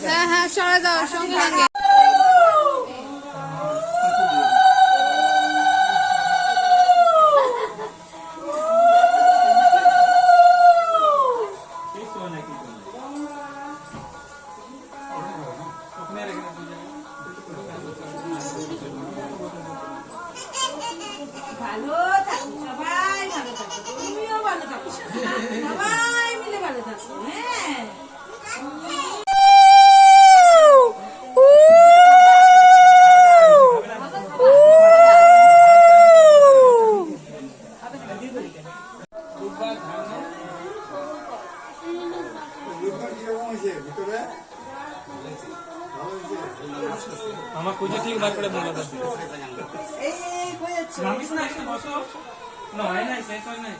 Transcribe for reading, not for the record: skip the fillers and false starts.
হ্যাঁ হ্যাঁ সরা দাও সঙ্গে সঙ্গে। ভালো থাকো সবাই, ভালো থাকো, তুমিও ভালো থাকো, সবাই মিলে ভালো থাকো। হ্যাঁ আমার খুঁজে ঠিক বার করে বলো তো। এই কই যাচ্ছে? রামিস না একটু বসো। না হয় নাই শেষ হয় নাই।